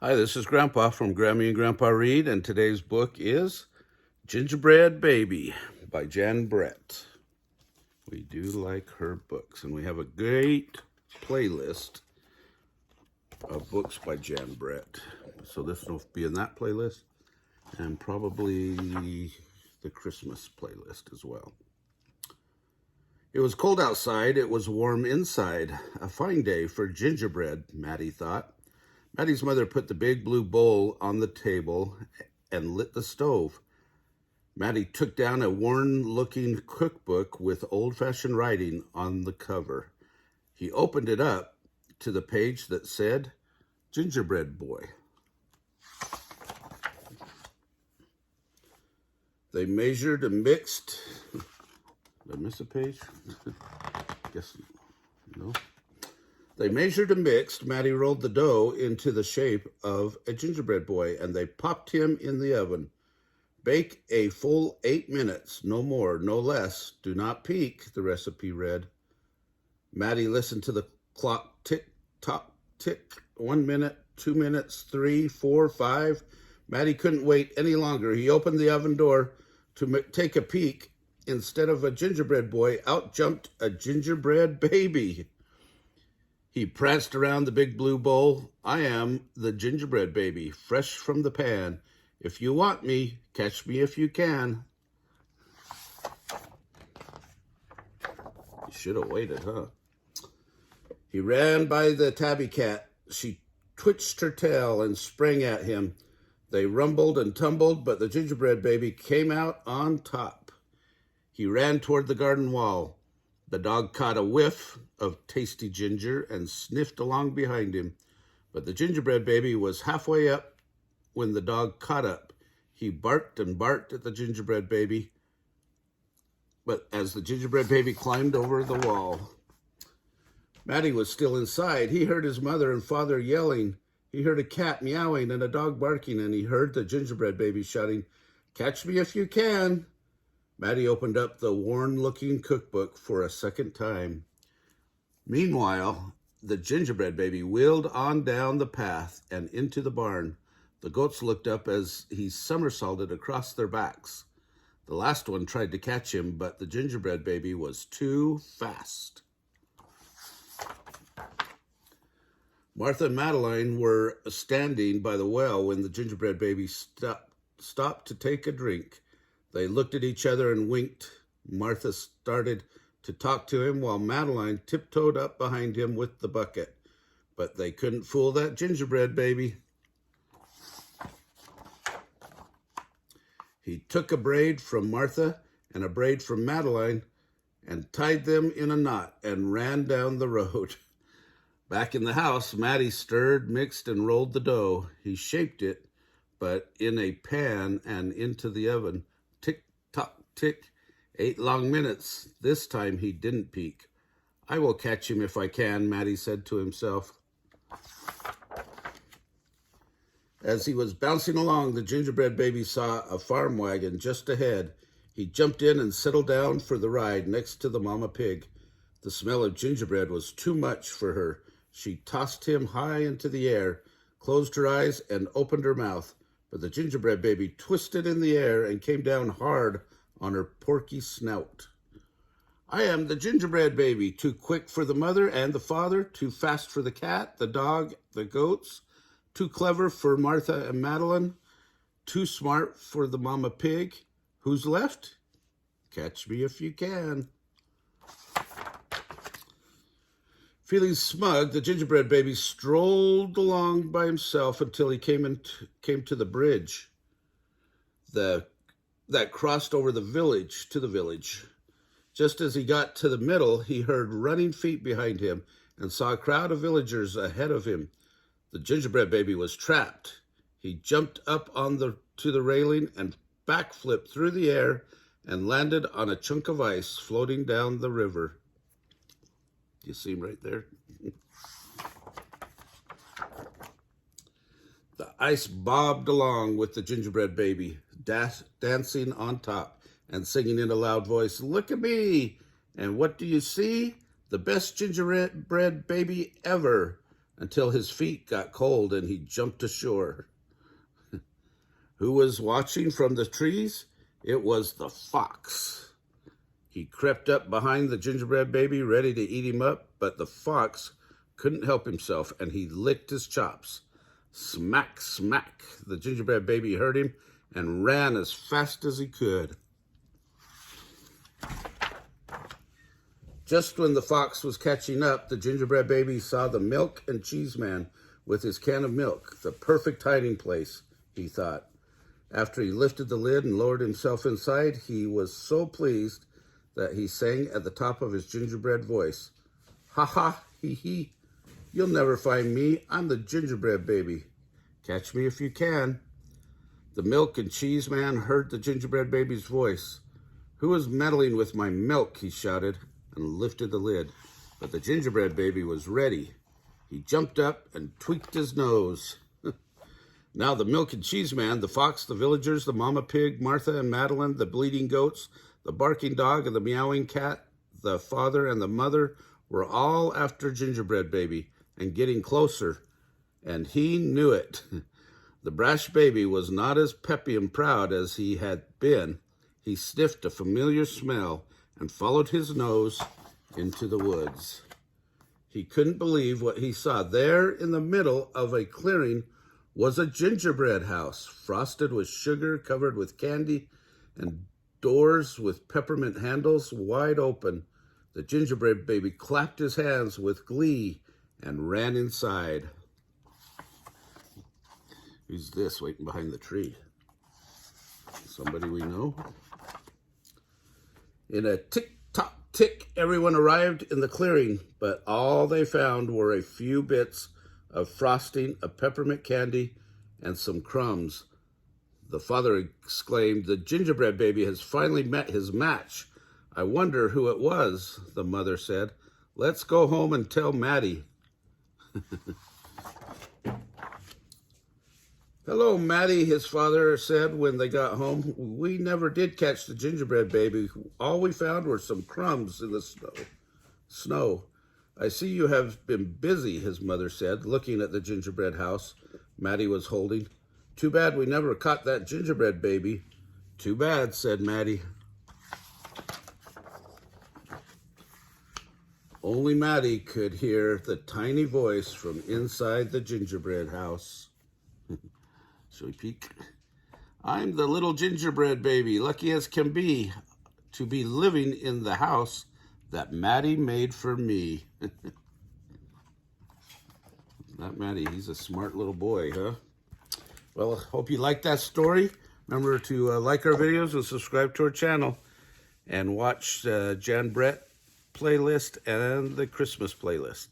Hi, this is Grandpa from Grammy and Grandpa Read, and today's book is Gingerbread Baby by Jan Brett. We do like her books, and we have a great playlist of books by Jan Brett. So this will be in that playlist, and probably the Christmas playlist as well. It was cold outside, it was warm inside. A fine day for gingerbread, Maddie thought. Maddie's mother put the big blue bowl on the table and lit the stove. Maddie took down a worn-looking cookbook with old-fashioned writing on the cover. He opened it up to the page that said, Gingerbread Boy. They measured and mixed. Did I miss a page? Guess no. They measured and mixed. Maddie rolled the dough into the shape of a gingerbread boy, and they popped him in the oven. Bake a full 8 minutes, no more, no less. Do not peek, the recipe read. Maddie listened to the clock tick, tock, tick. 1 minute, 2 minutes, 3, 4, 5. Maddie couldn't wait any longer. He opened the oven door to take a peek. Instead of a gingerbread boy, out jumped a gingerbread baby. He pranced around the big blue bowl. I am the gingerbread baby, fresh from the pan. If you want me, catch me if you can. You should have waited, huh? He ran by the tabby cat. She twitched her tail and sprang at him. They rumbled and tumbled, but the gingerbread baby came out on top. He ran toward the garden wall. The dog caught a whiff of tasty ginger and sniffed along behind him. But the gingerbread baby was halfway up when the dog caught up. He barked and barked at the gingerbread baby, but as the gingerbread baby climbed over the wall. Maddie was still inside. He heard his mother and father yelling. He heard a cat meowing and a dog barking, and he heard the gingerbread baby shouting, "Catch me if you can." Maddie opened up the worn-looking cookbook for a second time. Meanwhile, the gingerbread baby wheeled on down the path and into the barn. The goats looked up as he somersaulted across their backs. The last one tried to catch him, but the gingerbread baby was too fast. Martha and Madeline were standing by the well when the gingerbread baby stopped to take a drink. They looked at each other and winked. Martha started to talk to him while Madeline tiptoed up behind him with the bucket. But they couldn't fool that gingerbread baby. He took a braid from Martha and a braid from Madeline and tied them in a knot and ran down the road. Back in the house, Maddie stirred, mixed, and rolled the dough. He shaped it, but in a pan and into the oven. Tick, tock, tick, 8 long minutes. This time he didn't peek. I will catch him if I can, Maddie said to himself. As he was bouncing along, the gingerbread baby saw a farm wagon just ahead. He jumped in and settled down for the ride next to the mama pig. The smell of gingerbread was too much for her. She tossed him high into the air, closed her eyes, and opened her mouth. But the gingerbread baby twisted in the air and came down hard on her porky snout. I am the gingerbread baby, too quick for the mother and the father, too fast for the cat, the dog, the goats, too clever for Martha and Madeline, too smart for the mama pig. Who's left? Catch me if you can. Feeling smug, the gingerbread baby strolled along by himself until he came to the bridge that crossed over the village to the village. Just as he got to the middle, he heard running feet behind him and saw a crowd of villagers ahead of him. The gingerbread baby was trapped. He jumped up to the railing and backflipped through the air and landed on a chunk of ice floating down the river. You see him right there? The ice bobbed along with the gingerbread baby, dancing on top and singing in a loud voice, "Look at me! And what do you see? The best gingerbread baby ever. until his feet got cold and he jumped ashore. Who was watching from the trees? It was the fox. He crept up behind the gingerbread baby, ready to eat him up, but the fox couldn't help himself, and he licked his chops. Smack, smack. The gingerbread baby heard him and ran as fast as he could. Just when the fox was catching up, the gingerbread baby saw the milk and cheese man with his can of milk. The perfect hiding place, he thought. After he lifted the lid and lowered himself inside, he was so pleased that he sang at the top of his gingerbread voice, "Ha ha, hee hee, you'll never find me. I'm the gingerbread baby. Catch me if you can." The milk and cheese man heard the gingerbread baby's voice. "Who is meddling with my milk?" he shouted, and lifted the lid. But the gingerbread baby was ready. He jumped up and tweaked his nose. Now the milk and cheese man, the fox, the villagers, the mama pig, Martha and Madeline, the bleating goats, the barking dog and the meowing cat, the father and the mother were all after gingerbread baby and getting closer, and he knew it. The brash baby was not as peppy and proud as he had been. He sniffed a familiar smell and followed his nose into the woods. He couldn't believe what he saw. There in the middle of a clearing was a gingerbread house, frosted with sugar, covered with candy, and doors with peppermint handles wide open. The gingerbread baby clapped his hands with glee and ran inside. Who's this waiting behind the tree? Somebody we know? In a tick-tock tick, everyone arrived in the clearing, but all they found were a few bits of frosting, a peppermint candy, and some crumbs. The father exclaimed, "The gingerbread baby has finally met his match. I wonder who it was," the mother said. "Let's go home and tell Maddie." "Hello, Maddie," his father said when they got home. "We never did catch the gingerbread baby. All we found were some crumbs in the snow. "I see you have been busy," his mother said, looking at the gingerbread house Maddie was holding. "Too bad we never caught that gingerbread baby." "Too bad," said Maddie. Only Maddie could hear the tiny voice from inside the gingerbread house. Shall we peek? "I'm the little gingerbread baby, lucky as can be, to be living in the house that Maddie made for me." Not Maddie, he's a smart little boy, huh? Well, hope you liked that story. Remember to like our videos and subscribe to our channel. And watch Jan Brett playlist and the Christmas playlist.